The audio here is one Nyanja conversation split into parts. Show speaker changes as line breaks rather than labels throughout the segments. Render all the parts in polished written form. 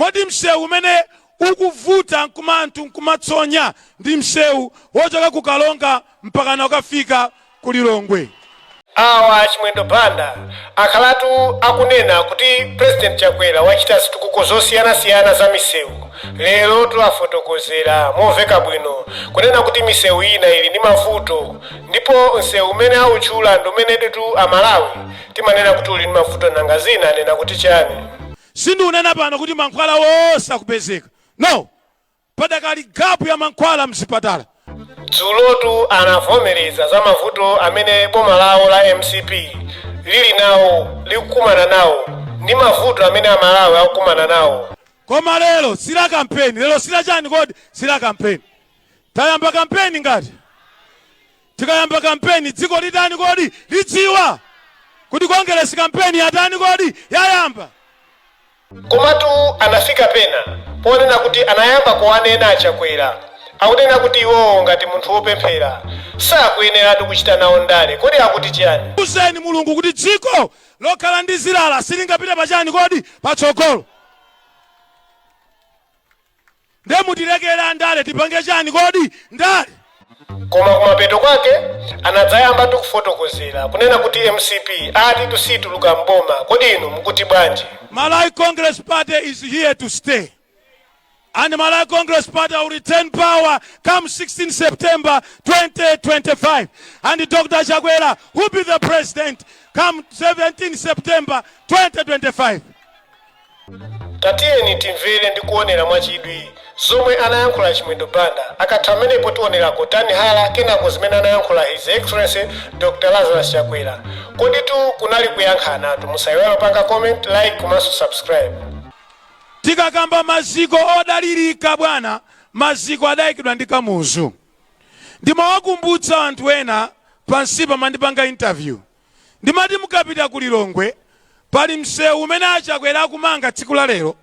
modi msewu umene ukuvuta nkumantu nkumatsonya ndi msewu wochoka kukalonga mpaka na ukafika kulilongwe.
Awa Chimwendo Banda akhalatu akunena kuti President Chakwera wachita zitukuko zosiyana-siyana za misewu. Lero tulafotokozera moveka bwino kunena kuti misewu ina ili ndi mavuto, ndipo msewu umene auchula ndi umene ditu Amalawi timanena kuti uli ndi mavuto nanga zina anena kuti chani.
Sindu unena pano kuti mankhwala wosa kupezeka. No, padakali gapu ya mankhwala mzipatala.
Dzulotu anavomereza za mavuto amene boma lawo la MCP lili nawo likukumana nawo ndi mavuto amene Amalawi akukumana nawo.
Koma lero sila kampeni, lero sila chani kodi sila kampeni. Tayamba kampeni ngati. Tikayamba kampeni dziko litani kodi lidziwa. Kuti Congress kampeni yatani kodi yayamba.
Komatu anafika pena ponena kuti anayamba kuwanena Chakwera. Akunena kuti iwo ngati munthu wopemphera sakuyenera kuchita nawo ndale. Kodi akuti chani?
Uzeni Mulungu kuti dziko lokhala ndi zilala silingapita pachani kodi patsogolo. Nde mutilekera ndale tipange chani kodi ndale.
Koma kumapeto kwake anadzayamba kufotokozera kunena kuti MCP ati tusituluka mboma. Kodi inu mukuti bwanji?
Malawi Congress Party is here to stay. And the Malawi Congress Party will return power come 16 September 2025. And Dr. Chakwera will be the president come 17 September 2025.
Tatiyeni timvere ndi kuonera mwachidwi zomwe anayankhula Chimwendo Banda akatamenepo tionerako tani hala kenako zimene anayankhula His Excellency Dr. Lazarus Chakwera. Koditu kunali kuyankhana musayiwala panga comment, like komanso subscribe.
Tikakamba maziko odalirika bwana, maziko adayikidwa ndi kamuzu. Ndimawakumbutsa anthu ena pansipa mandipanga interview. Ndimati mukapita kulilongwe pali msewu umene Chakwera akumanga tsiku la lero.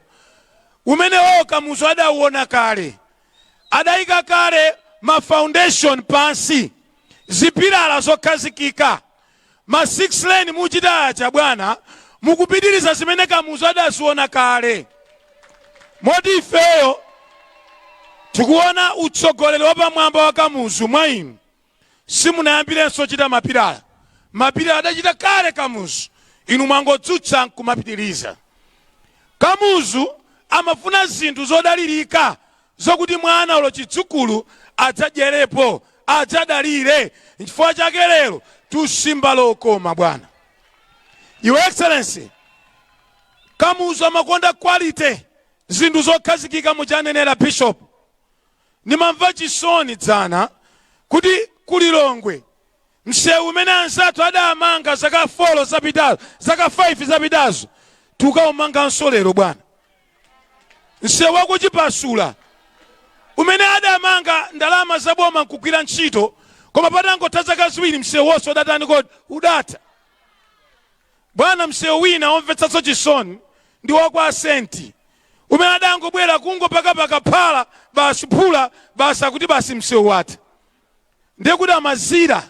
Umene kamuzu adauona kale. Adayika kale ma foundation pansi. Zipilala zokhazikika. Ma 6 lane muchita acha bwana, mukupitiriza zimene kamuzu adasiona kale. Modi ifeyo tikuona utsogoleri wapamwamba wa kamuzu mwa inu simunayambirenso chita mapilala. Mapilala adachita kale kamuzu, inu mwangodzutsa nkumapitiriza. Kamuzu amafuna zinthu zodalirika zokuti mwana ulo chidzukulu adzadyerepo, adzadalire. N'chifukwa chake lero tusimba lokoma bwana. Your Excellency, kamuzu amakonda quality. Zinthu zokhazikika muchanenera Bishop. Nimamva chisoni dzana kuti kulilongwe msewu umene ansathu adamanga zaka 4 zapitazo, zaka 5 zapitazo, tukaumanganso lero bwana. Msewu wakuchipasula umene adamanga ndalama zaboma nkugwira ntchito, koma patangotha zaka ziwiri msewu wonse udatani kodi udata. Bwana msewu wina omvetsanso chisoni ndi wakwa Asenti. Umene adangobwera kungopakapaka phala basi phula basi akuti basi msewu wati. Ndiye kuti amazira.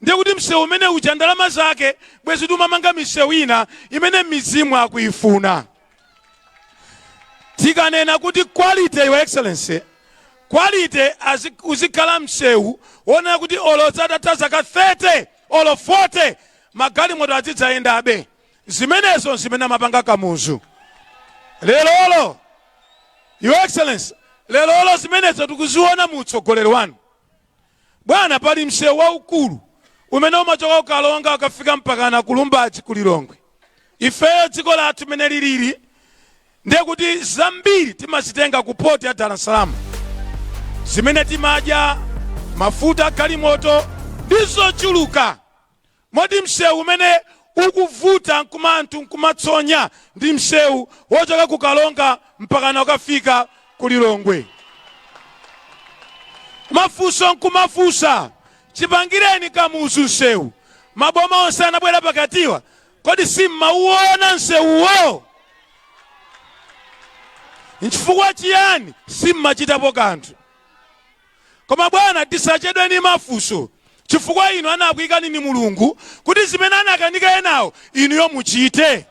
Ndiye kuti msewu umene uja ndalama zake bwezi tumamanga misewu ina imene mizimu akuifuna. Tikanena kuti quality, Your Excellency, quality uzikhala msewu wonena kuti olo zatatha zaka 30 olo 40 magalimoto adzidzaenda abe. Zimenezo zimene amapanga kamuzu. Lelolo, Your Excellency, lelolo zimenezo tukuziona mutsogoleri wanu. Bwana pali msewu waukulu umene umachoka kukalonga ukafika mpaka na kulumbachi kulilongwe. Ifeyo dziko lathu mene lilili ndiye kuti zambiri timazitenga ku port ya Dar es Salaam. Zimene timadya, mafuta galimoto ndizochuluka. Modi msewu umene ukuvuta nkumantu nkumatsonya ndi msewu wochoka kukalonga mpaka na ukafika kulilongwe. Mafuso nkumafusa chipangireni kamuzu msewu. Maboma onse anabwera pakatiwa. Kodi simauona msewuwo? N'chifukwa chiyani simmachitapo kanthu? Koma bwana tisachedwe ni mafuso. Chifukwa inu anakuikani ni Mulungu kuti zimene anakanika enawo inu yo muchite.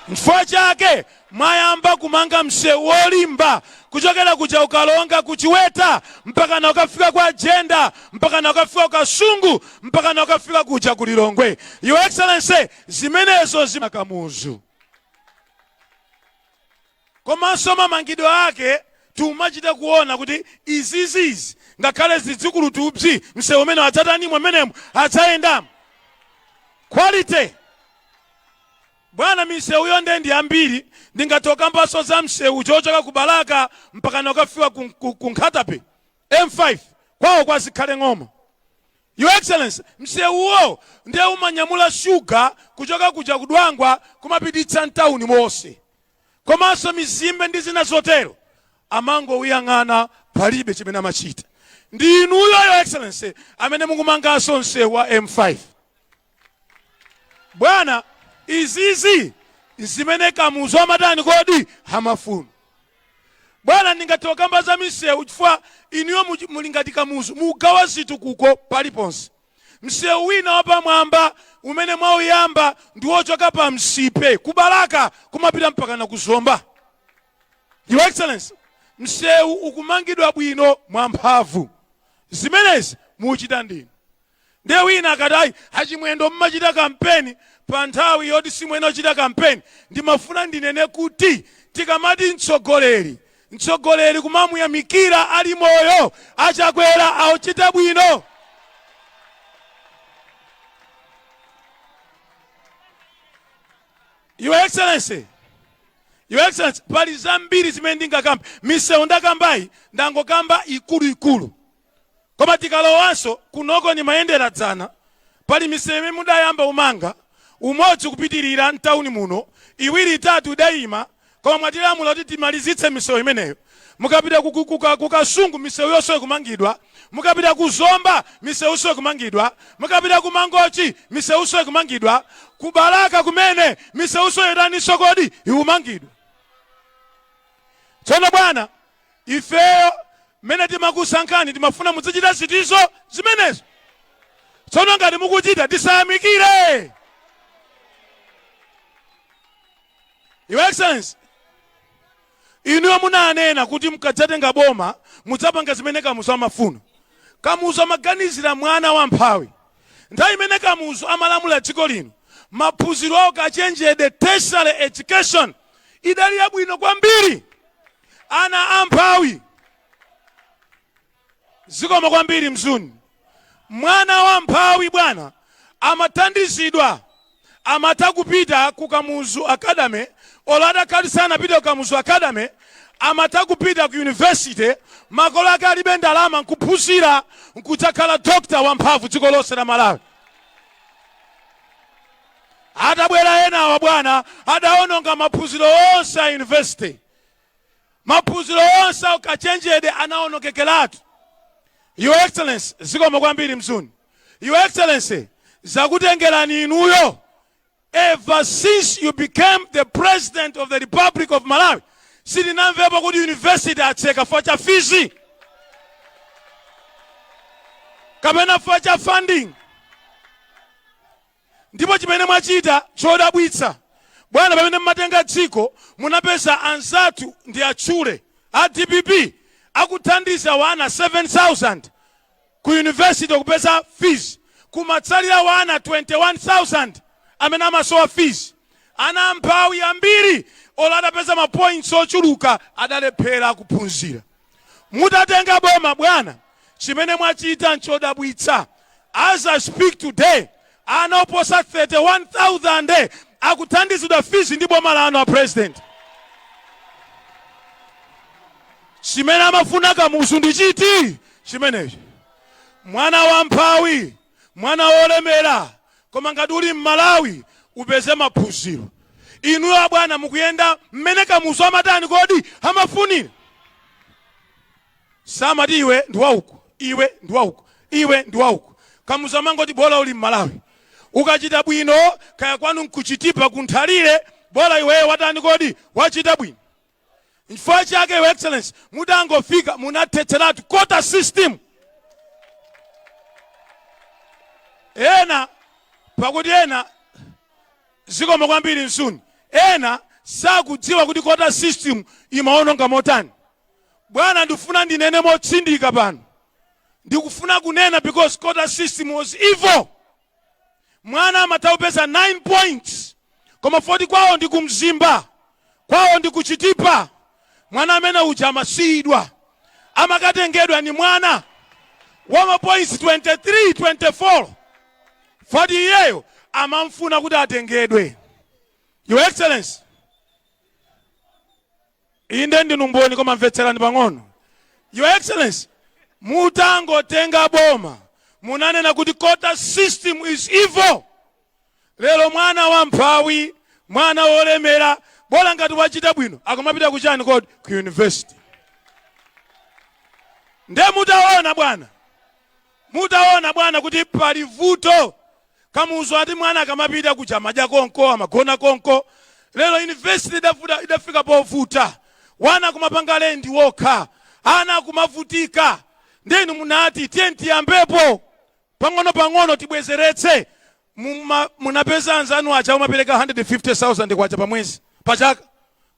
N'chifukwa chake mwayamba kumanga msewu wolimba kuchokera kuja ukalonga kuchiweta mpaka na ukafika kwa agenda mpaka na ukafika kwa Sungu mpaka na ukafika kuja kulilongwe. Your Excellency, zimenezo zimakamuzu. Komanso mamangidwe ake tumachita kuona kuti izizizi ngakhale zidzukulu tubzi msewu umene adzatani mmenemu adzayenda quality. Bwana misewu yonde ndi ambiri ndingatoka mbaso za msewu chochoka kubalaka mpaka na ukafika ku Nkhatape M5 kwawo kwazikhale ng'oma. Your Excellency, msewuwo ndiye umanyamula shuga kuchoka kuja kudwangwa kumapititsa mtauni monse. Komanso mizimbe ndi zina zotero amango uyang'ana palibe chimene amachita. Ndi inuyo Your Excellency amene mukumanganso msewu wa M5. Bwana izizi zimene kamuzu amatani kodi hamafunu. Bwana ndingatoka mbaza misewu chifukwa inuyo mulingati kamuzu mugawa zinthu kuko paliponse. Msewu wina wapamwamba umene mwauyamba ndi wochoka pa msipe kubalaka kumapita mpaka na kuzomba. Your Excellency, msewu ukumangidwa bwino mwamphamvu. Zimenezi muchita ndinu. Ndiye wina akati Chimwendo mmachita kampeni pa nthawi yoti simwene ochita kampeni. Ndimafuna ndinene kuti tikamati mtsogoleri kumamuyamikira ali moyo Chakwera auchita bwino. Your Excellency, pali zambiri zimene ndingakamba. Misewu ndakambayi ndangokamba ikulu. Koma tikalowanso kunoko ni mayendera dzana pali misewu imene mudayamba umanga umodzi kupitirira mtauni muno iwiri itatu idayima koma mwatilamula kuti timalizitse misewu imeneyo. Mukapita kukasungu misewu yonse kumangidwa, mukapita kuzomba misewu yonse kumangidwa, mukapita kumangochi misewu yonse kumangidwa, kubalaka kumene misewu yonse yotaniso kodi ikumangidwa. Tsono bwana ifeyo mene timakusankhani timafuna muzichita zitizo zimenezo. Tsono ngati mukuchita tisayamikire. Your Excellency, inuyo munanena kuti mukadzatenga boma mudzapanga zimene kamuzu amafuna. Kamuzu amaganizira mwana wamphawi. Nthawi imene kamuzu amalamula dziko lino maphunziro awo kachenjede tertiary education idali yabwino kwambiri. Ana amphawi zikoma kwambiri mzuni. Mwana wamphawi bwana amathandizidwa amatakupita ku Kamuzu Academy olada kali sana pita ku Kamuzu Academy amatakupita ku university makolo ake alibe ndalama nkuphunzira nkudzakhala doctor wamphamvu dziko lonse la Malawi. Atabwera ena wa bwana adaononga maphunziro onse a university. Maphunziro onse okachenjede anaonokekeratu. Your Excellency, zikoma kwambiri mzuni. Your Excellency, zakutengerani inuyo ever since you became the President of the Republic of Malawi sitinamvepo kuti university atseka facha fees kapena facha funding. Ndipo chimene mwachita chodabwitsa bwana pamene mmatenga dziko munapeza anzatu ndi achule a DPP akuthandiza wana 7,000 ku university kupeza fees kumatsalira wana 21,000 amene amasowa fees. Ana amphawi ambiri olada peza ma points ochuluka adalephera kuphunzira. Mutatenga boma bwana chimene mwachita nchodabwitsa. As I speak today ana oposa 31,000 akuthandizidwa fees ndi boma lano a president. Chimene amafuna kamuzu ndi chiti chimenechi. Mwana wamphawi, mwana wolemera, koma ngati uli m'Malawi upeze maphunziro. Inuyo bwana mukuyenda mmene kamuzu amatani kodi amafunira. Samati iwe ndi wauko, iwe ndi wauko, iwe ndi wauko. Kamuzu amangoti bola uli m'Malawi. Ukachita bwino kaya kwanu nkuchitipa kunthalire bola iwe watani kodi wachita bwino. N'chifukwa chake Your Excellency mutangofika munathetseratu quota system. Ena pakuti ena zikoma kwambiri msuni ena sakudziwa kuti kota system imaononga motani. Bwana ndifuna ndinene motsindika pano. Ndikufuna kunena because kota system was evil. Mwana amathaupeza 9 points. Koma 40 kwawo ndi kumzimba. Kwawo ndi kuchitipa. Mwana amene uja amasiyidwa. Amakatengedwa ni mwana. Wama points 23, 24. 40 yeyo amamfuna kuti atengedwe. Your Excellency. Inde ndinumboni koma mvetserani pang'ono. Your Excellency. Mutangotenga boma. Munanena kuti kota system is evil. Lelo mwana wamphawi, mwana wolemera, bola ngati wachita bwino, akamapita kuchani kodi ku university. Nde mutaona bwana kuti pali vuto. Kamuzo ati mwana akamapita kucha madya konko, amagona konko. Lelo university idafika povuta. Wana kumapanga lendi wokha, ana kumavutika. Ndenu munati tienti yambepo. Pang'ono tibwezeretse. Munapeza anzanu acha umapereka 150,000 kwacha pa mwezi pachaka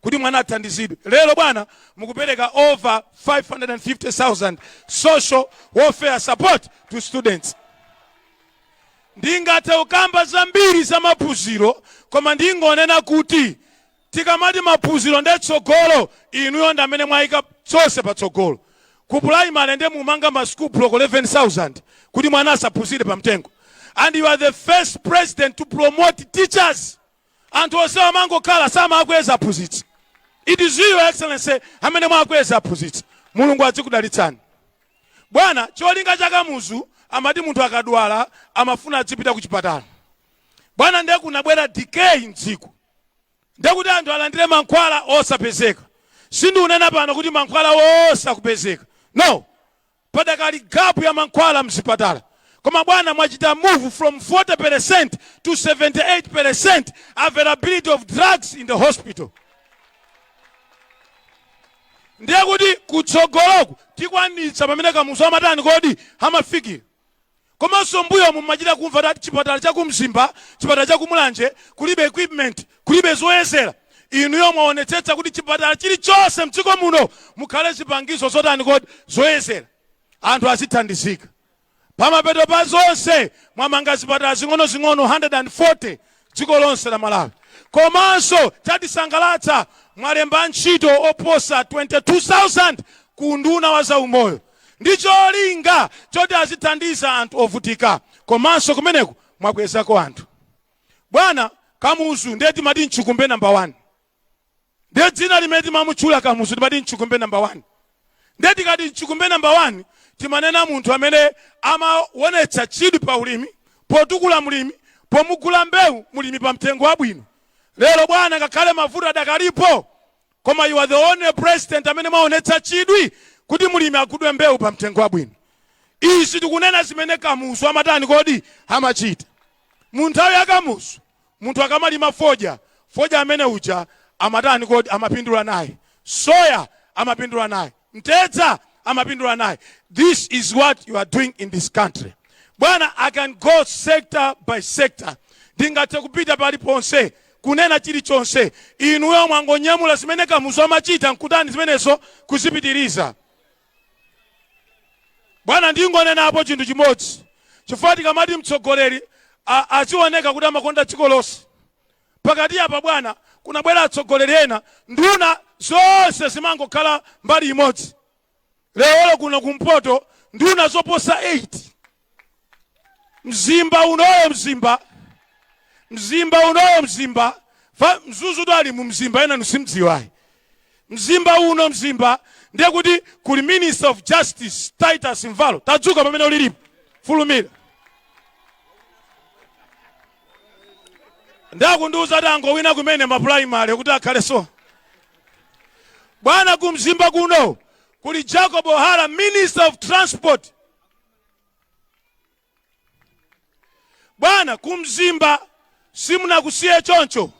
kuti mwana athandizidwe. Lelo bwana mukupereka over 550,000 social welfare support to students. Ndingathe ukamba zambiri za maphunziro koma ndingonena kuti tikamati maphunziro ndetsogolo inuyo ndamene mwayika chose patsogolo. Ku primary nde mumanga ma school block 11,000 kuti mwana asaphunzire pamtengo. And you are the first president to promote teachers. And to say amango kala sama akweza aphunzitsi. It is you, Your Excellency, amene mwakweza aphunzitsi. Mulungu adzikudalitsani. Bwana cholinga chaka muzu amati munthu akadwala amafuna adzipita ku chipatala. Bwana ndiye kunabwera decay mdziko. Ndiye kuti anthu alandire mankhwala osapezeka. Sindu unena pano kuti mankhwala osakupezeka. No. Padakali gap ya mankhwala mzipatala. Koma bwana mwachita move from 40% to 78% availability of drugs in the hospital. Ndiye kuti kutsogoloku tikwanitsa pamene kamuzo amatani kodi amafikira. Koma sombuyo mumachita kumva kuti chipatala cha kumzimba, chipatala cha kumulanje, kulibe equipment, kulibe zoyezera. Inuyo mwaonetsetsa kuti chipatala chilichonse mdziko muno mukhale zipangizo zotani kodi zoyezera. Anthu azithandizika. Pamapeto pa zonse mwamanga zipatala zing'ono 140 dziko lonse la Malawi. Komanso chatisangalatsa mwalemba ntchito oposa 22,000 ku nduna wa zaumoyo. Ndicho linga choti azithandiza anthu ovutika. Komanso kumeneku mwakwezako anthu. Bwana kamuzu ndeti mati mchukumbe number 1. Ndiye dzina limeti mamutchula kamuzu mati mchukumbe number 1. Ndeti kati mchukumbe number 1 timanena munthu amene amaonetsa chidwi pa ulimi, potukula mulimi, pomugula mbewu mulimi pa mtengo wabwino. Lero bwana ngakhale mavuto adakalipo, koma you are the only president amene maonetsa chidwi kuti mulimi agudwe mbewu pa mtengo wabwino. Izi tikunena zimene kamuzu amatani kodi amachita. Munthawi yakamuzu, munthu akamalima foja amene uja amatani kodi amapindula naye. Soya amapindula naye. Mtedza amapindula naye. This is what you are doing in this country. Bwana, I can go sector by sector. Ndingathe kupita paliponse kunena chilichonse. Inuyo mwangonyamula zimene kamuzu amachita nkutani zimenezo kuzipitiriza. Bwana ndingonena apo chinthu chimodzi. Chifukwa tikamati mtsogoleri azioneka kuti amakonda dziko lonse. Pakati apa bwana kunabwera atsogoleri ena nduna zonse zimangokhala mbali imodzi. Leo kuno kumpoto nduna zoposa 8. Mzimba unoyo mzimba. Mzuzu dali mu mzimba ena nusimdziwayi. Mzimba ndiye kuti kuli Minister of Justice Titus Mvalo. Tadzuka pamene ulilipo. Fulumira. Ndakunduza dango wina kumene ma primary kuti akhale so. Bwana kumzimba kuno kuli Jacob Ohara, Minister of Transport. Bwana kumzimba simuna kusiye choncho.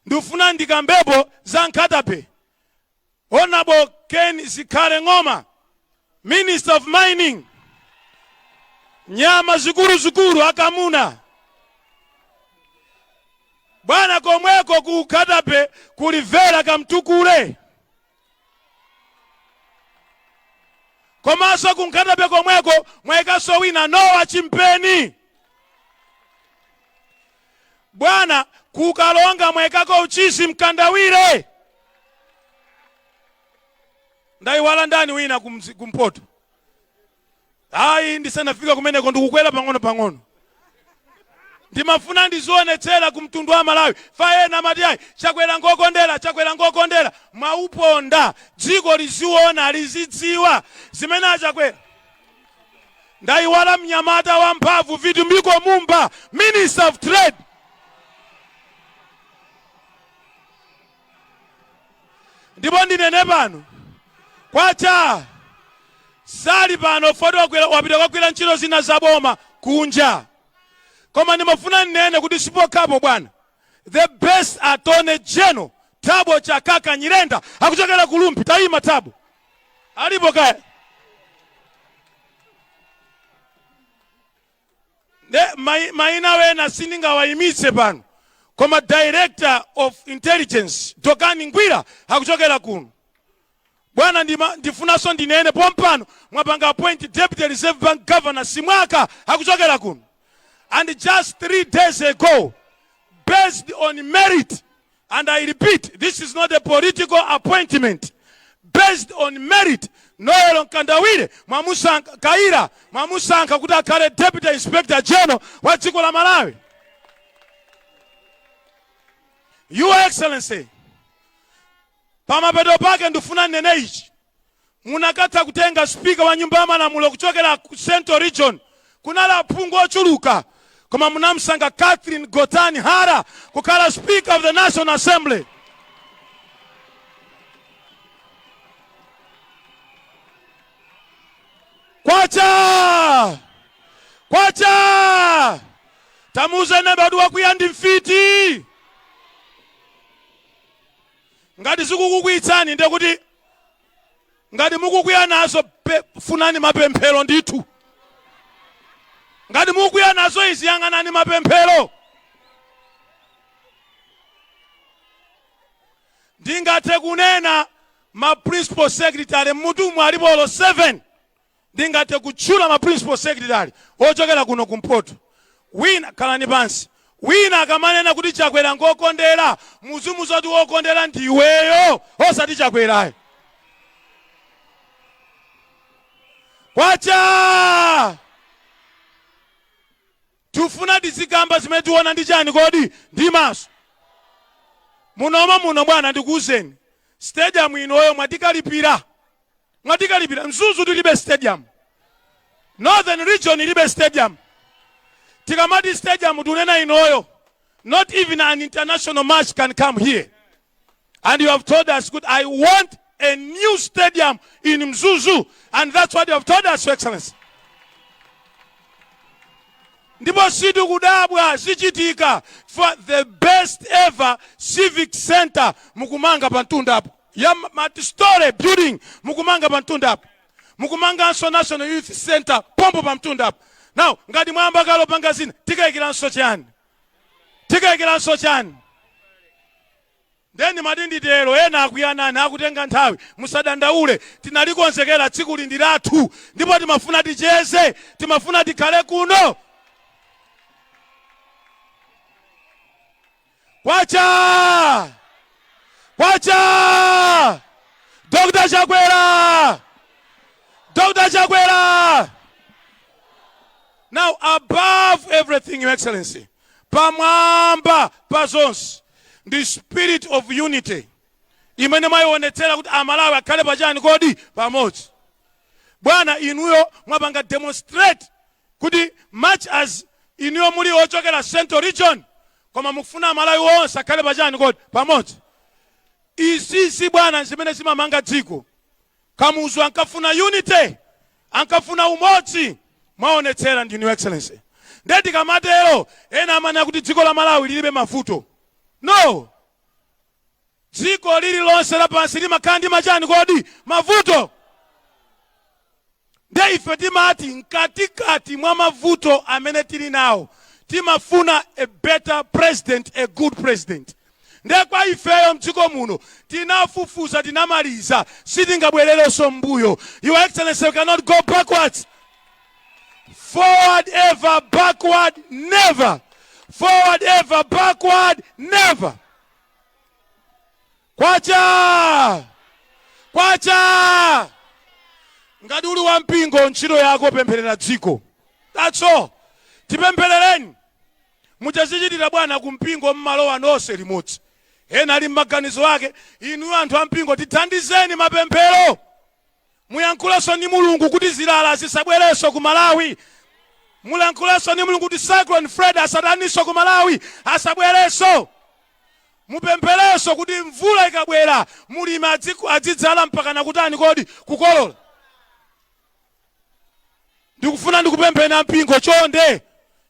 Ndufuna ndikambepo za Nkatape. Honorable Ken Zikare Ngoma, Minister of Mining. Nyama zikuru akamuna. Bwana komweko ku Katape kulivera kamtukule. Komanso ku Katape komweko mwekaso wina Nowa Chimpeni. Bwana kukalonga mwekako uchisi Mkandawire. Ndaiwala ndani wina kumpoto. Ayi ndisanafika kumeneko ndikukwela pang'ono. Ndimafuna ndizionetsera kumtundu wa Malawi. Faena matiayi Chakwera ngokondera mwauponda dziko liziona lizidziwa zimene achakwera. Ndaiwala mnyamata wa mphamvu Vitu Mbiko Mumba, Minister of Trade. Ndipo ndinene pano kwacha sali pano foto wapita kwakwira ntchito zina zaboma kunja. Koma ndimafuna nene kuti sipokapo bwana. The best attorney general Thabo Chakaka Nyirenda akuchokera kulumpi tayima Thabo. Alipo kaya. Maina wena sininga waimitse pano. Koma director of intelligence Dogani Ngwira akuchokera kuno. Bwana ndifunaso ndinene pompano mwapanga appoint deputy reserve bank governor Simwaka akuchokera kuno. And just 3 days ago, based on merit, and I repeat, this is not a political appointment, based on merit, Noel Nkandawire mwamusanka Kaira mwamusanka kuti akhale deputy inspector general wa dziko la Malawi. Your Excellency, pamapeto pake ndifuna nene ichi. Munakatha kutenga speaker wa nyumba ya malamulo kuchokera Central Region. Kunala aphungu ochuluka. Koma munamsanga Catherine Gotani Hara kukhala Speaker of the National Assembly. Kwacha tamuze nebe aduwa kuyandi mfiti. Ngati zikukukwitsani ndekuti ngati mukukwiya nazo funani mapemphero ndithu. Ngati mukukwiya nazo izi yang'anani mapemphero. Ndingathe kunena ma principal secretary mutumwa alipolo 7. Ndingathe kutchula ma principal secretary ochokera kuno kumpoto. Wina kalani pansi. Wina akamanena kuti Chakwera ngokondera muzimu zoti wokondera ndiweyo osati Chakwerayo. Kwacha tufuna tizigamba zimene tiona ndi chani kodi ndi maso. Muno bwana ndikuuzeni. Stadium inoyo mwatikalipira. Mzuzu tilibe stadium. Northern region ilibe stadium. Tikamati stadium tunena inoyo. Not even an international match can come here. And you have told us, good, I want a new stadium in Mzuzu. And that's what you have told us, Your Excellency. Ndipo sidu kudabwa sichitika for the best ever civic center mukumanga pantunda hapo. Ya Matistore building mukumanga pantunda hapo. Mukumanga anso National Youth Center pompo pantunda hapo. Now, ngati mwamba kalo pangazini, tikaikiranso chani. Then madindi tero, ena akuyanani, akutenga nthawi, musadandaule, tinalikonzekera tsiku lindiratu, ndipo timafuna ticheze, timafuna tikhale kuno. Kwacha! Dr. Chakwera! Now, above everything, Your Excellency, pamwamba pazonse, the spirit of unity. Imene maionetsera kuti Amalawi akhale pachani kodi pamodzi. Bwana inuyo mwapanga demonstrate kuti much as inuyo muli ochokera Central Region, koma mukufuna Amalawi onse akhale pachani kodi pamodzi. Isisi bwana zimene zimamanga dziko. Kamuzu ankafuna unity, ankafuna umodzi. Mwaonetsera ndi Your Excellency. Ndeti kamatero ena amanya kuti dziko la Malawi lilibe mavuto. No. Dziko lili lonse lapansi limakhala ndi machani kodi mavuto. Nde ife timati mkatikati mwa mavuto amene tili nawo timafuna a better president, a good president. Ndekwa ifeyo mdziko muno tinafufuza tinamaliza sitingabwererenso mbuyo. Your Excellency, we cannot go backwards. Forward ever, backward never. Forward ever, backward never. Kwacha! Kwacha! Ngati uli wampingo ntchito yako pempherera dziko. That's all. Tipempherereni. Muchazichitira bwana kumpingo mmalowa nonse limodzi. Ena ali m'maganizo ake, inu anthu ampingo tithandizeni mapemphero. Muyankhulenso ndi Mulungu kuti zilala zisabwerenso ku Malawi. Muyankhulenso ndi Mulungu kuti Cyclone Fred asataninso ku Malawi, asabwerenso. Mupempherenso kuti mvula ikabwera mulimi azidzala mpaka nakutani kodi kukolola. Ndikufuna ndikupempheni ampingo chonde.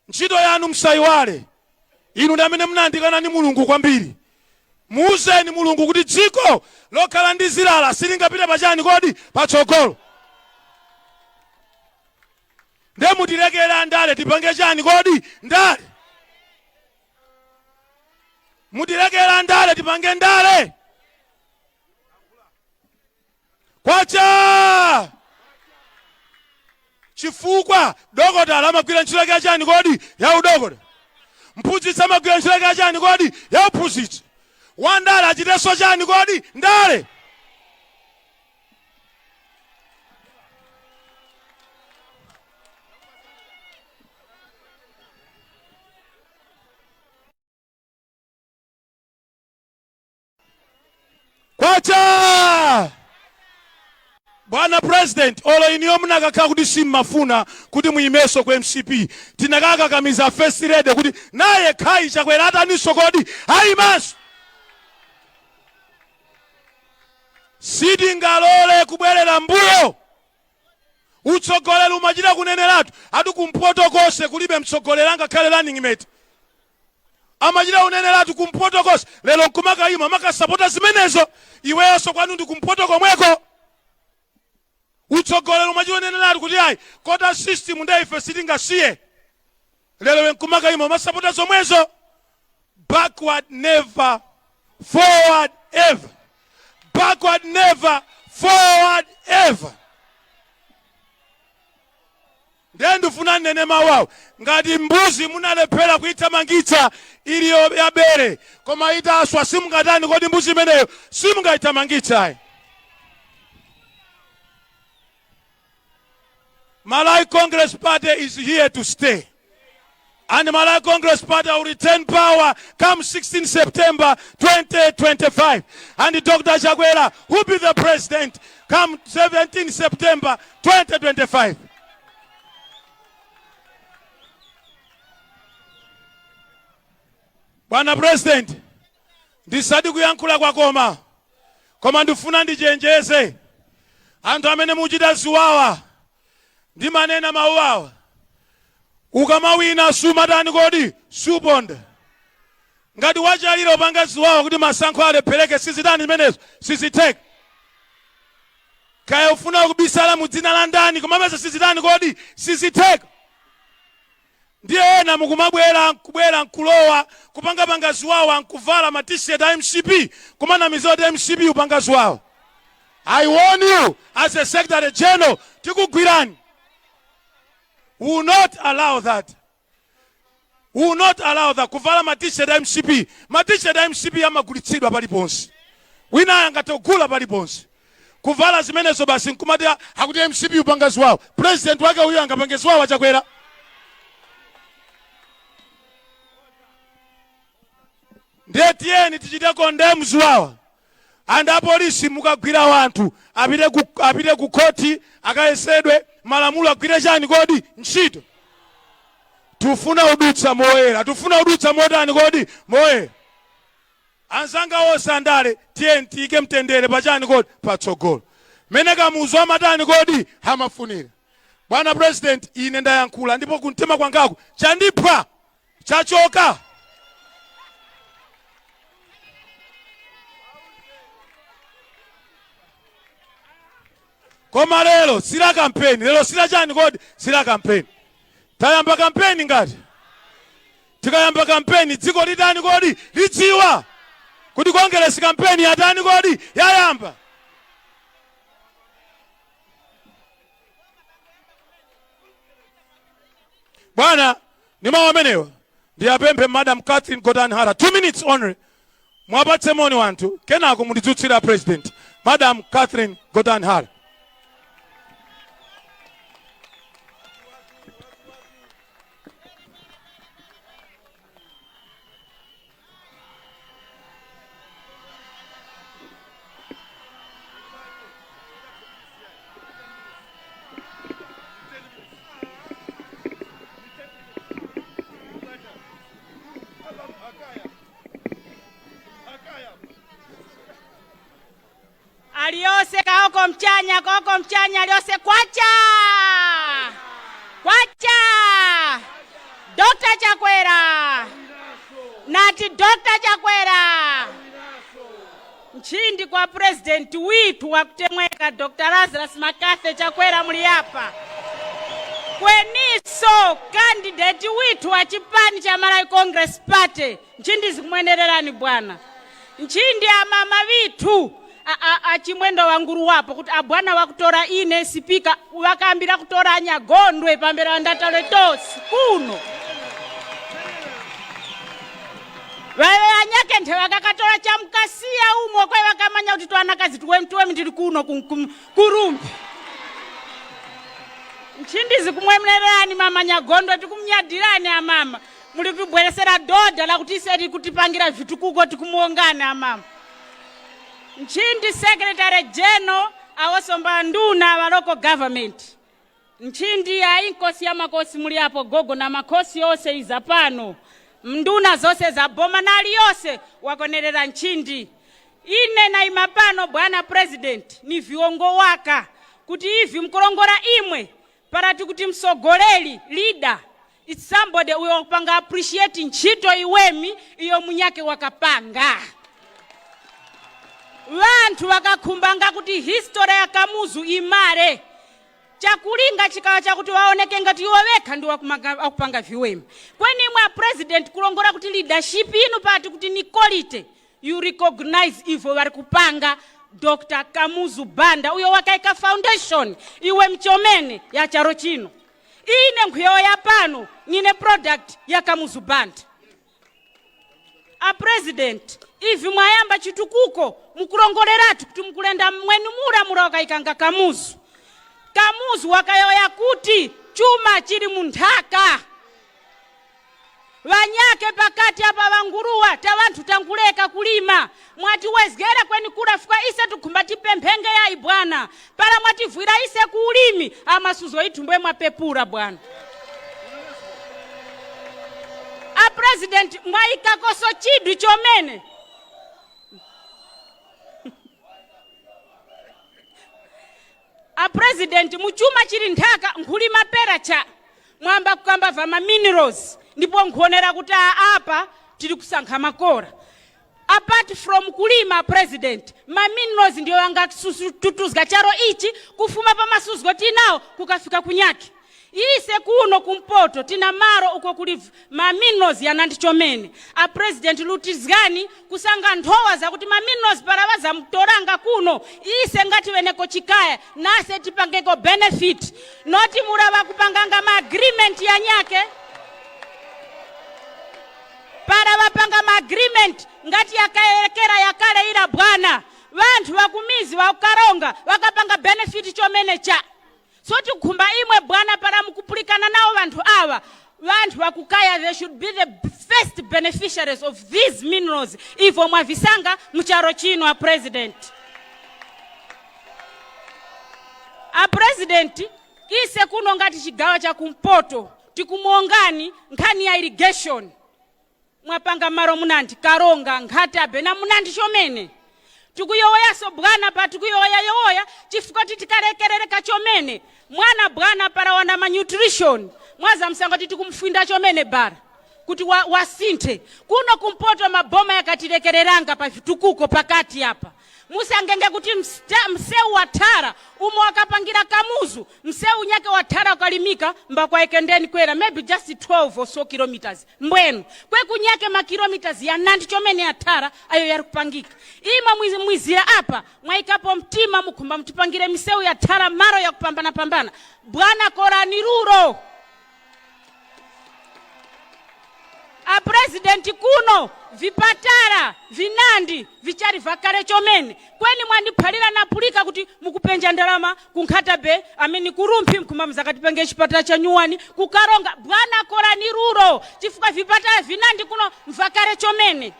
Ntchito yanu msayiwale. Inu ndi amene munandikana ndi Mulungu kwambiri. Muuzeni Mulungu kuti dziko lokhala ndi zilala silingapite pachani kodi patsogolo. Nde mutilekera Ndale tipange chani kodi Ndale. Mutilekera Ndale tipange Ndale. Kwacha! Chifukwa dokotala amagwira ntchito yake chani kodi ya udokotala. Mphunzitsi amagwira ntchito yake chani kodi ya uphunzitsi. Wandale achitenso chani kodi Ndale. Kwacha! Bwana President, olo iniyo munakakhala kuti simmafuna kuti muyimeso ku MCP. Tinakakakamiza first lady kuti naye Khai Chakwera ataninso kodi ayimaso. Sitingalole kubwerera mbuyo. Utsogoleri umachita kuneneratu ati kumpoto konse kulibe mtsogoleri angakhale running mate. Amachita kuneneratu kumpoto konse lero nkumakayima makasapota zimenezo iwenso kwanu ndi kumpoto komweko. Utsogoleri umachita kuneneratu kuti ayi kota system ndaife sitingasiye lero nkumakayima masapota zomwezo. Backward never, forward ever. Backward never, forward ever. Ndiye ndifuna nene mawawo ngati mbuzi munalephera kuitamangitsa ili yabere koma itaswa simungatani kodi mbuzi imeneyo simungayitamangitsa. Malawi Congress Party is here to stay. And the Malawi Congress Party will return power come 16 September 2025. And Dr. Chakwera will be the president come 17 September 2025. Bwana President, ndisadi kuyankhula kwa Koma. Koma ndifuna ndichenjeze. Anthu amene muchita ziwawa ndi manena mauwawa. Ukamawina sumatani kodi suponda. Ngati wachalira upanga ziwawa kuti masankho alephereke sizitani zimenezo siziteka. Kaya ufuna kubisala mudzina la ndani kumapeza sizitani kodi siziteka. Ndiye ena mukumabwera nkulowa kupanga ziwawa nkuvala ma t-shirt a MCP kumana mizodi ya MCP upanga ziwawa. I warn you as a Secretary General tikugwirani. We will not allow that. We will not allow that. Kuvala ma t-shirt ya MCP. Ma t-shirt ya MCP amagulitsidwa paliponse. Wina angatogula paliponse. Kuvala zimenezo basi nkumati hakuti MCP upanga ziwawa. President wake huyo angapange ziwawa Chakwera. Ndiye tiyeni tichite condemn ziwawa. And apolisi mukagwira wanthu apite ku koti akayesedwe malamulo agwire chani kodi ntchito. Tufuna udutsa moyera. Tufuna udutsa motani kodi moyera. Anzanga onse Ndale tiyeni tiyike mtendere pachani kodi patsogolo. Meneka muzo amatani kodi hamafunira. Bwana President, ine ndayankhula ndipo kumtima kwangaku chandipha chachoka. Koma lero sila kampeni. Lero sila chani kodi sila kampeni. Tayamba kampeni ngati. tikayamba kampeni dziko litani kodi lidziwa kuti Congress kampeni yatani kodi yayamba. Bwana nimawamenewa ndiyapemphe Madam Catherine Godanhara 2 minutes only. Mwapatse moni wantu kenako mudidzutsira president. Madam Catherine Godanhara.
Aliose kaoko mchanya aliose kwacha Dr. Chakwera nati Dr. Chakwera nchindi kwa president witu wa kutemweka Dr. Lazarus Chakwera muli hapa kweniso candidate witu wa chipani cha Malawi Congress Party nchindi zikumwenererani bwana nchindi amama vitu Chimwendo wanguru wapo kuti abwana wakutora ine speaker wakambira kutora anyagondwe pambera wandatale tosi kuno wewe anyake nthe wakakatora chamkasia umwe kwe wakamanya kuti twanakazi tuwe mtili kuno kurumbi nchindi zikumwemererani mama nyagondwe tikumnyadirani amama mulitubweresera doda la kuti seri kutipangira vitukuko tikumuongane amama nchindi secretary general awosomba nduna wa local government nchindi ya inkosi ya makosi muli hapo gogo na makosi yose izapano mnduna zose za boma nali yose wakonerera nchindi ine na imapano bwana president ni viongo waka kuti hivi mkulongora imwe parati kuti msogoleli leader it's somebody uyo panga appreciate nchito iwemi iyo munyake wakapanga Wantu wakakumbanga kuti history ya Kamuzu imare chakulinga chikawa chakuti waoneke ngati iwoweka ndi wakupanga viwemi kweni mwa president kulongora kuti leadership inu pati kuti ni quality you recognize ivo wari kupanga Dr. Kamuzu Banda uyo wakaika foundation iwe mchomene ya charo chino ine nkhuyo ya pano nine product ya Kamuzu Banda a president ivi mwayamba chitukuko mukulongoleratu kuti mukulenda mwenu mura wakaikanga Kamuzu wakayoya kuti chuma chiri munthaka wanyake pakati apa wanguruwa tawantu tanguleka kulima mwati wezgera kweni kurafika ise tukumbati pemphenge ya ibwana para mwati vuira ise kuulimi amasuzo itumbwe mwapepura bwana a president mwaika koso chidu chomene a president muchuma chiri nthaka nkhulima pera cha mwamba kukamba vama minerals ndipo nkuonera kuti apa tiri kusankha makora apart from kulima president ma minerals ndiyo anga tutuzga charo ichi kufuma pa masuzgo tinawo kukafika kunyaki ise kuno kumpoto tina maro uko kuli ma minerals yanandichomene a president lutizgani kusanga nthowa za kuti ma minerals parawaza mtoranga kuno ise ngati weneko chikaya nase tipangeko benefit noti murawa kupanganga ma agreement ya nyake para wapanga ma agreement ngati yakaelekera yakale ila bwana wantu wakumizi wakaronga wakapanga benefit chomene cha soti kukhumba imwe bwana para mukupulikana nao wantu awa wantu wakukaya they should be the first beneficiaries of these minerals ivo mwavisanga mcharo chino a president ise kuno ngati chigawa cha kumpoto tikumuongani nkhani ya irrigation mwapanga maro munandi karonga nkhatabe na munandi chomene tikuyoya so bwana pa tikuyoya chifukwa titikarekerereka chomene mwana bwana para wana malnutrition mwaza msanga tikumfinda chomene bara kuti wasinthe kuno kumpoto maboma yakatirekereranga pa vitukuko pakati hapa musangenge kuti mseu watara umo wakapangira kamuzu mseu nyake watara ukalimika mbakwa ekendeni kwera maybe just 12 or so kilometers mbwenu kwe kunyake makilometers ya nandi chomene atara ayo yari kupangika ima mwizira apa mwaikapo mtima mukumba mtipangire miseu ya tara maro ya kupambana bwana korani ruro a president kuno vipatara vinandi vichari vakare chomene kweni mwandiphalira napulika kuti mukupenja ndalama kunkhatabe amene kurumpi mkumba mzakatipenge chipatara cha nyuwani kukaronga bwana korani ruro chifuka vipatara vinandi kuno mvakare chomene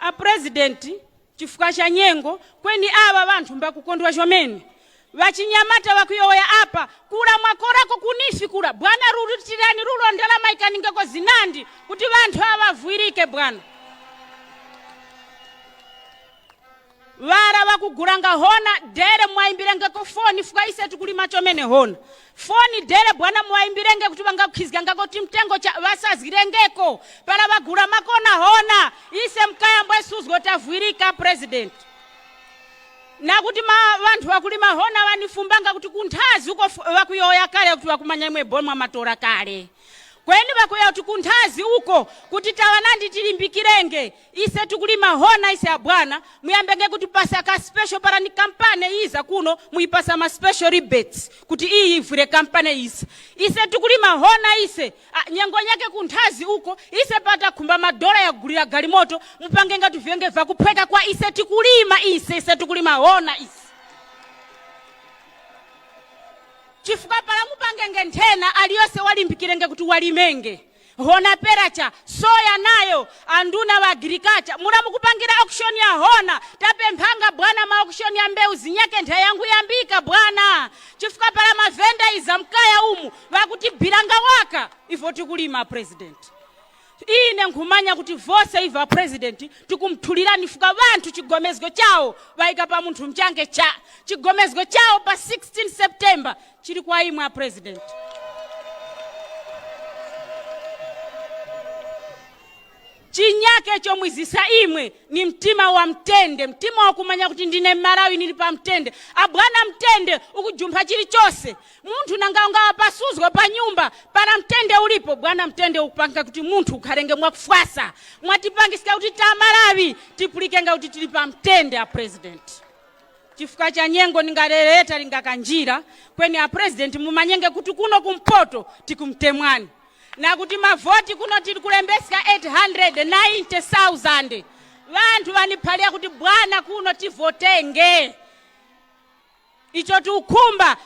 a president chifuka cha nyengo kweni ava vantu mbakukondwa chomene vachinyamata vakuyoya apa kula mwakorako kunifi kula bwana rutirani rulo ndalama ikaningeko zinandi kuti vantu avavwirike bwana vara vakuguranga hona dere mwaimbirengeko foni fuka ise tukulima chomene hona foni dere bwana mwaimbirenge kuti vangakukhizganga kuti mtengo cha vasazirengeko para vagura makona hona ise mkayambwe suzgo tavwirika president na kuti vantu vakulima hona vanifumbanga kuti kunthazi uko vakuyoya kale kuti vakumanya imwe bomwa matora kale kweni vakuyoya kuti kunthazi uko kuti tawanandi tilimbikirenge ise tukulima hona ise ya bwana muyambenge kuti pasa ka special para ni kampane iza kuno muipasa ma special rebates kuti iyi ivure kampane ise tukulima hona ise nyengo nyake kunthazi uko ise pata khumba madola ya gulira galimoto mupange ngati vyenge vakuphweka kwa ise tukulima ise tukulima hona ise chifuka pala mupangenge nthena aliyose walimbikirenge kuti walimenge hona peracha soya nayo anduna wa agriculture mura mukupangira auction ya hona tapemphanga bwana ma auction ya mbeu zinyake ntha yangu yambika bwana chifuka pala mavenda iza mkaya umu vakuti bilanga waka ifo tikulima president ine nkhumanya kuti vose iva president tikumthulirani fuka vantu chigomezgo chao vaika pa munthu mchange cha chigomezgo chao pa 16 September chiri kwa imwe a president chinyake chomwizisa imwe ni mtima wa mtende mtima wa kumanya kuti ndine Malawi nili pa mtende abwana mtende ukujumpha chili chose munthu nangaonga pasuzwa pa nyumba para mtende ulipo bwana mtende ukupanga kuti munthu ukharenge mwakufwasa mwatipangisika kuti ta Malawi tipulikenga kuti tili pa mtende a president chifuka cha nyengo ningaleleta lingakanjira kweni a president mumanyenge kuti kuno kumpoto tikumtemwani na kuti mavoti kuno tili kulembesika 890,000 vantu vaniphalia kuti bwana kuno tivotenge icho tukumba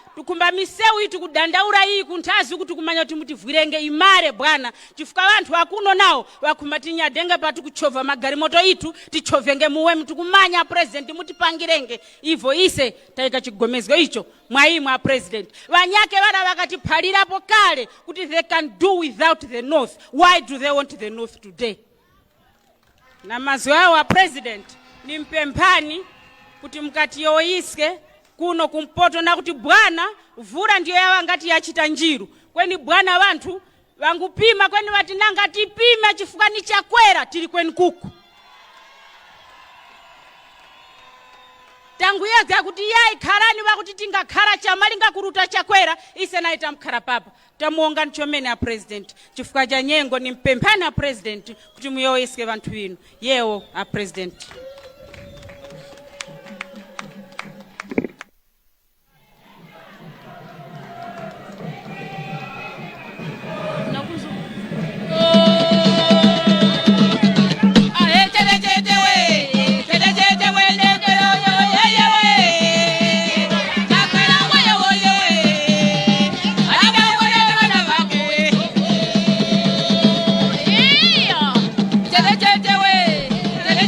miseu itu kudandaura iyi kunthazi kuti kumanya kuti mutivwirenge imare bwana chifuka vantu vakuno nawo vakumatinya denga patu kuchova magari moto itu tichovenge muwe mtu kumanya president mutipangirenge ivo ise taika chigomezgo icho mwaimwe a president vanyake vana vakatiphalirapo kale kuti they can do without the north why do they want the north today na mazwi awo a president ni mpemphani kuti mkatiyoiske kuno kumpoto na kuti bwana vura ndiyo yawa ngati yachita njiru kweni bwana vantu vangupima kweni vatinanga tipime chifukani chakwera tili kweni kuku tangu yega kuti yai kharani vakuti tingakhara chamalinga kuruta chakwera ise naita mkhara papa tamuonga nchomene a president chifuka cha nyengo ni mpemphani a president kuti muyoiske vantu vinu yewo a president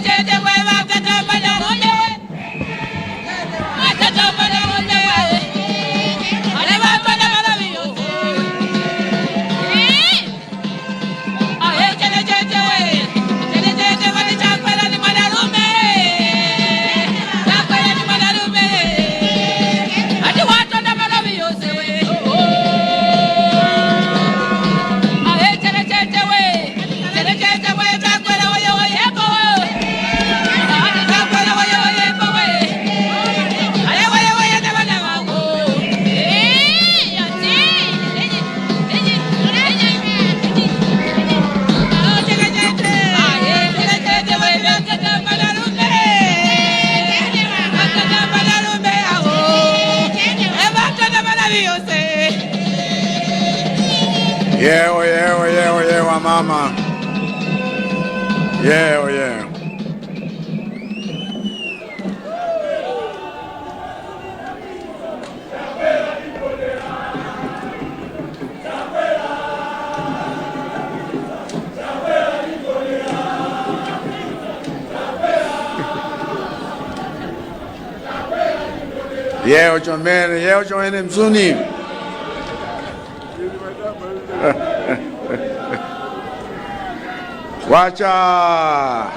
Chete we Yeah, oh yeah, oh yeah, oh yeah, wa mama. Yeah, oh yeah. Yeah, ocho mene, yeah, ocho mene mzuni. Wacha.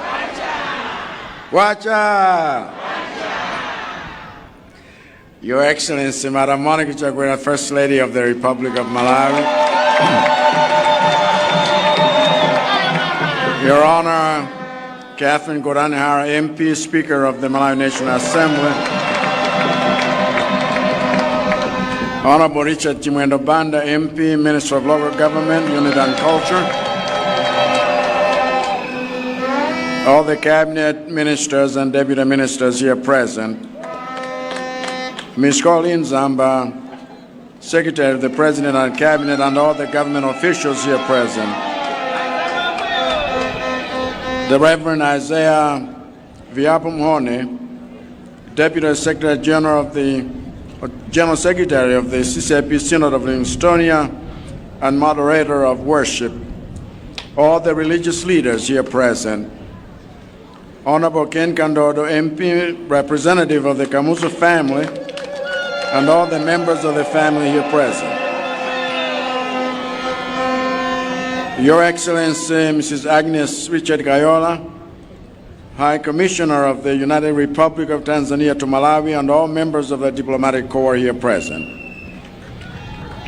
Wacha. Your Excellency, Madam Monica Chakwera, First Lady of the Republic of Malawi. Your Honor, Catherine Goranihara, MP, Speaker of the Malawi National Assembly. Honorable Richard Chimwendo Banda, MP, Minister of Local Government, Unity and Culture. All the cabinet ministers and deputy ministers here present. Ms. Colleen Zamba, Secretary of the President and Cabinet, and all the government officials here present. The Reverend Isaiah Viapumhone, Deputy Secretary General of the General Secretary of the CCIP Synod of Estonia and moderator of worship, all the religious leaders here present, Honorable Ken Kandodo, MP, representative of the Kamuzu family, and all the members of the family here present. Your Excellency, Mrs. Agnes Richard Gayola, High Commissioner of the United Republic of Tanzania to Malawi, and all members of the diplomatic corps here present.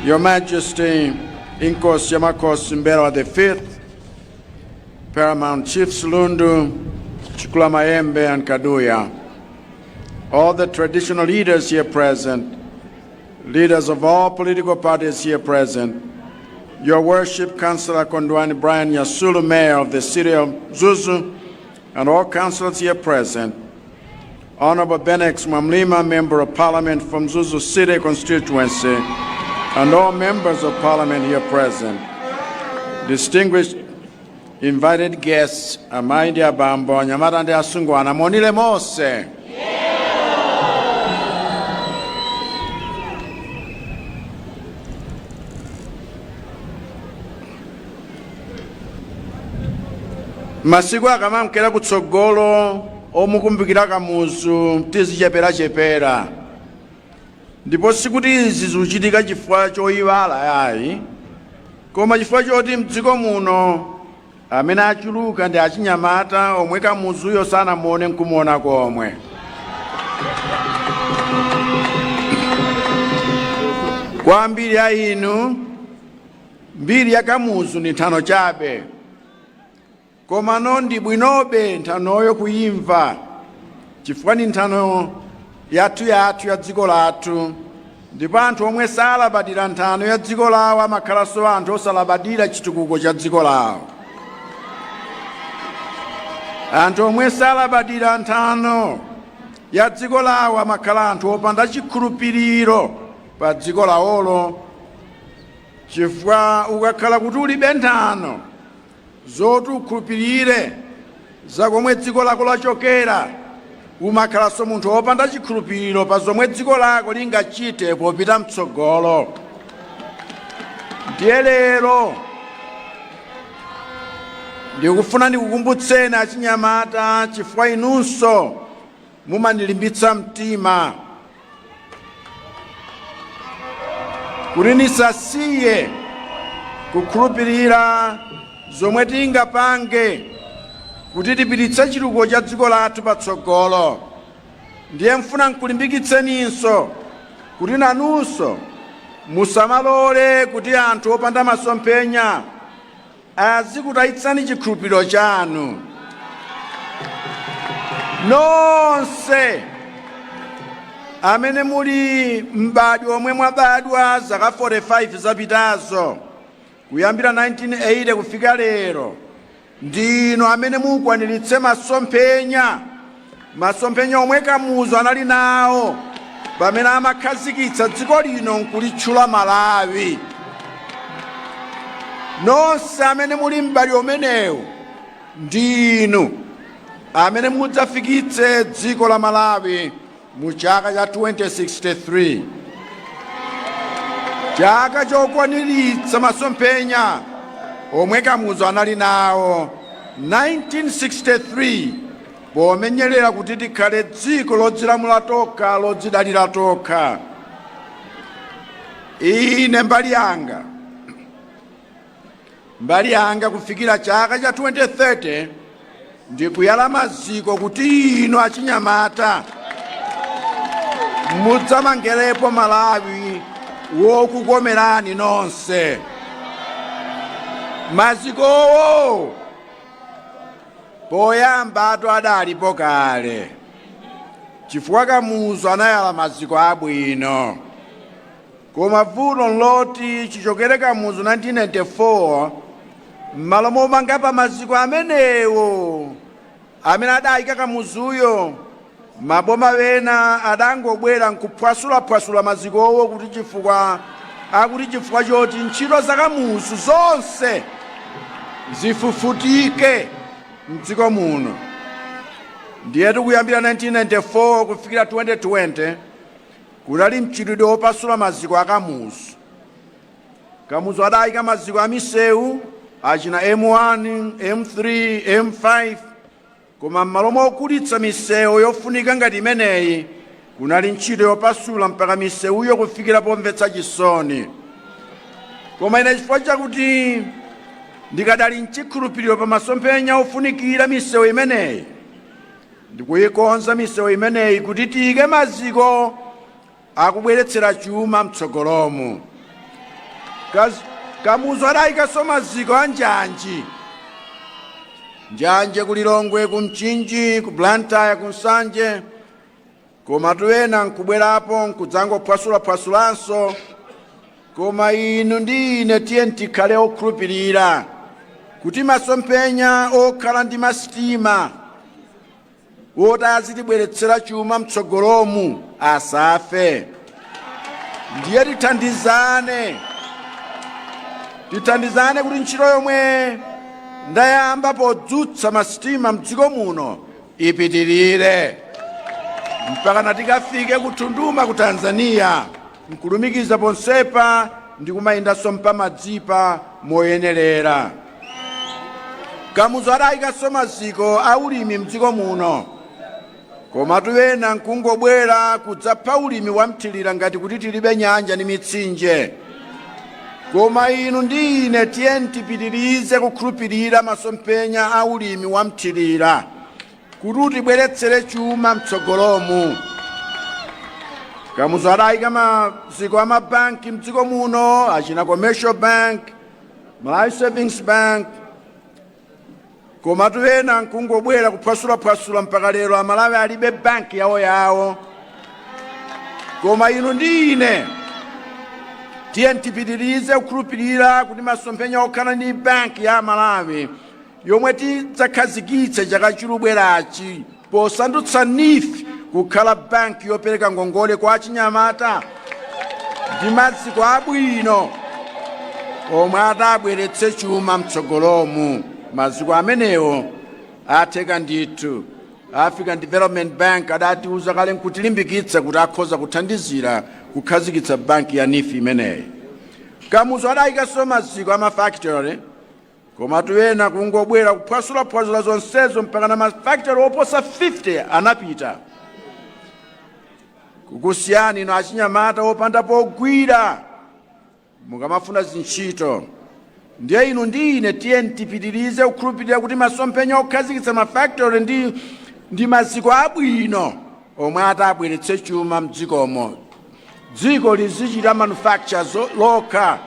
Your Majesty, Inkos Yamakos Mbera V, Paramount Chiefs Lundu, Chukula Mayembe, and Kaduya, all the traditional leaders here present, leaders of all political parties here present, Your Worship, Councillor Kondwani Brian Yasulu, Mayor of the City of Zuzu, and all councillors here present, Honorable Benex Mwamlima, Member of Parliament from Zuzu City constituency, and all members of Parliament here present, distinguished invited guests, Amaindi Abambo, Nyamata ndi Asungwana, Monile Mose. Masiku akamamkera kutsogolo omukumbukira kamuzu tizichepera ndipo sikuti izi zikuchitika chifukwa choyiwala yayi, koma chifukwa choti mdziko muno amene achuluka ndi achinyamata omwe kamuzuyo sanamuone nkumuona komwe. Kwa ambiri ya inu, mbiri ya kamuzu ni nthano chabe, koma ndi bwinobe nthanoyo kuyimva chifukwa ni nthano yathu ya dziko lathu, ndipo anthu omwe salabadira nthano ya dziko lawo amakhalanso anthu osalabadira chitukuko cha dziko lawo. Anthu omwe salabadira nthano ya dziko lawo amakhala anthu opanda chikhulupiriro pa dziko lawolo, chifukwa ukakhala kuti ulibe nthano zoti ukhulupirire zakomwe dziko lako lachokera, umakhalanso munthu opanda chikhulupiriro pa zomwe dziko lako lingachite popita mtsogolo. Ndiye lero ndikufuna ndikukumbutseni achinyamata chifukwa inunso mumandilimbitsa mtima kuti nisasiye kukhulupirira zomwe tingapange kuti tipititse chitukuko cha dziko lathu patsogolo. Ndiye mfuna nkulimbikitseninso kuti nanunso musamalole kuti anthu opanda masomphenya azikutayitsani chikhulupiriro chanu. Nonse amene muli m'badwo omwe mwabadwa zaka 45 zapitazo kuyambira 1980 kufika lero, ndino amene mukwaniritse masomphenya omwe kamuzu anali nawo pamene amakhazikitsa dziko lino nkulitchula Malawi. nonse amene muli mbali omenewu ndinu amene mudzafikitse dziko la Malawi mu chaka cha 2063, chaka chokwaniritsa masomphenya omwe Kamuzu anali nawo 1963 pomenyerera kuti tikhale dziko lodzilamula tokha, lodzidalira tokha. Ine mbali yanga kufikira chaka cha 2030 ndikuyala maziko kuti ino achinyamata mudzamangerepo Malawi wokukomerani nonse. Mazikowo poyamba atu adalipo kale, chifukwa Kamuzu anayala maziko abwino. Koma vuto loti chichokere Kamuzu 1994 m'malo momanga pa maziko amenewo amene adayika Kamuzuyo, maboma wena adangobwera nkuphwasula mazikowo kuti chifukwa choti ntchito za Kamuzu zonse zifufutike m'dziko muno. Ndiyetu kuyambira 1994 kufikira 2020 kunali mchitidwe wopasula maziko a Kamuzu. Kamuzu adayika maziko a misewu achina M1, M3, M5, koma m'malo mokulitsa misewu yofunika ngati imeneyi kunali ntchito yopasula mpaka misewuyo kufikira pomvetsa chisoni. Koma ine chifukwa chakuti ndikadali nchikhulupiriro pa masomphenya ofunikira misewu imeneyi, ndikuyikonza misewu imeneyi kuti tiyike maziko akubweretsera chuma mtsogolomo. Kamuzu adayikaso maziko a njanje ku Lilongwe, ku Mchinji, ku Blantyre, ku Nsanje, koma tuwena nkubwerapo nkudzangophwasulaphwasulanso. Koma inu ndi ine tiye tikhale okhulupirira kuti masomphenya okhala ndi masitima woti azitibweretsera chuma mtsogolomu asafe. Ndiye tithandizane kuti ntchito yomwe ndayamba podzutsa masitima m'dziko muno ipitirire mpaka tikafike kuTunduma ku Tanzania, nkulumikiza ponsepa ndi kumayindanso mpamadzipa moyenerera. Kamuzu adayikaso maziko a ulimi m'dziko muno, koma tuwena nkungobwera kudzapha ulimi wamthilira ngati kuti tilibe nyanja ndi mitsinje. Koma inu ndi ine tiye tipitirize kukhulupirira masomphenya a ulimi wamthilira kuti utibweretsere chuma mtsogolomu. Kamuzu adayika maziko a mabanki m'dziko muno achina Commercial Bank, Malawi Savings Bank, koma tuwena nkungobwera kuphwasulaphwasula mpaka lero Amalawi alibe banki yawo. Koma inu ndi ine tiye tipitirize kukhulupirira kuti masomphenya okhala ndi banki ya Malawi yomwe tidzakhazikitse chaka chikubwerachi posandutsa NIF kukhala banki yopereka ngongole kwa achinyamata ndi maziko abwino omwe atabweretse chuma mtsogolomu. Maziko amenewo atheka ndithu. African Development Bank adatiuza kale nkutilimbikitsa kuti akhoza kuthandizira kukhazikitsa banki ya NIF imeneyi. Kamuzu adayikaso maziko a mafactory, koma tuwena kungobwera kuphwasulaphwasula zonsezo mpaka na mafactory oposa 50 anapita. Kukusiyani ino achinyamata opanda pogwira mukamafuna zintchito. Ndiye inu ndi ine tiye tipitirize kukhulupirira kuti masomphenya okhazikitsa mafactory ndi maziko abwino omwe atabweretse chuma m'dzikomo. Dziko lizichita manufactures lokha,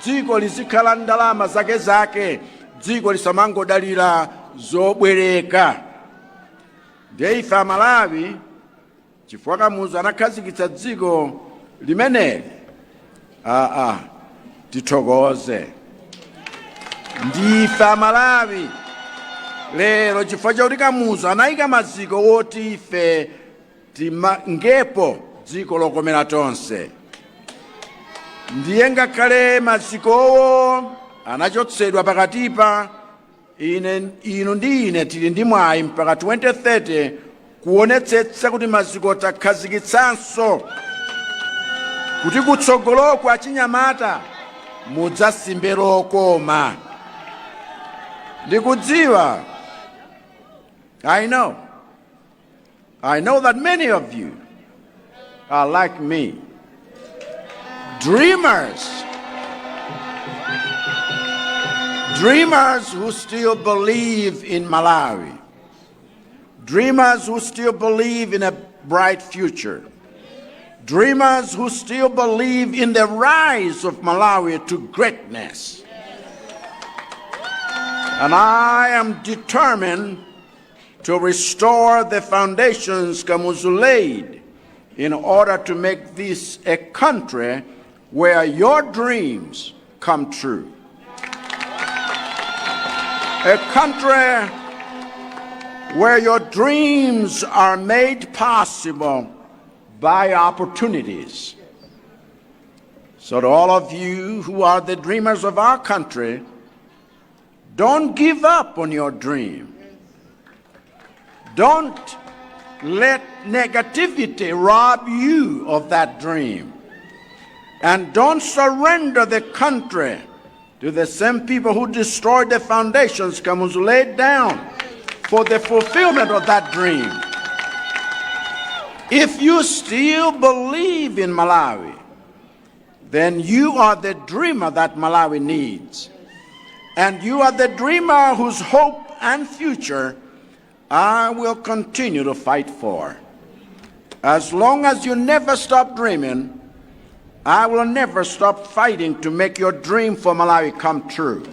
dziko lizikhala ndalama zake, dziko lisamangodalira zobwereka. Ndiye ife Amalawi chifukwa Kamuzu anakhazikitsa dziko limeneli, tithokoze. Ndife Amalawi lero chifukwa chakuti Kamuzu anayika maziko woti ife timangepo dziko lokomera tonse. Ndiye ngakhale mazikowo anachotsedwa pakatipa inu ndi ine tili ndi mwayi mpaka 2030 kuonetsetsa kuti maziko takhazikitsanso kuti kutsogoloko achinyamata mudzasimbe lokoma. Ndikudziwa, I know that many of you are like me, dreamers who still believe in Malawi, dreamers who still believe in a bright future, dreamers who still believe in the rise of Malawi to greatness. And I am determined to restore the foundations Kamuzu laid in order to make this a country where your dreams come true. A country where your dreams are made possible by opportunities. So to all of you who are the dreamers of our country, don't give up on your dream. Don't let negativity rob you of that dream. And don't surrender the country to the same people who destroyed the foundations Kamuzu laid down for the fulfillment of that dream. If you still believe in Malawi, then you are the dreamer that Malawi needs. And you are the dreamer whose hope and future I will continue to fight for. As long as you never stop dreaming, I will never stop fighting to make your dream for Malawi come true.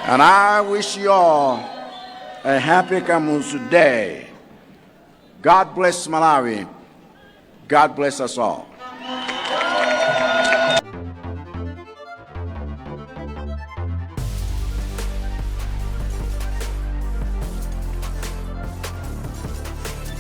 And I wish you all a happy Kamuzu Day. God bless Malawi. God bless us all.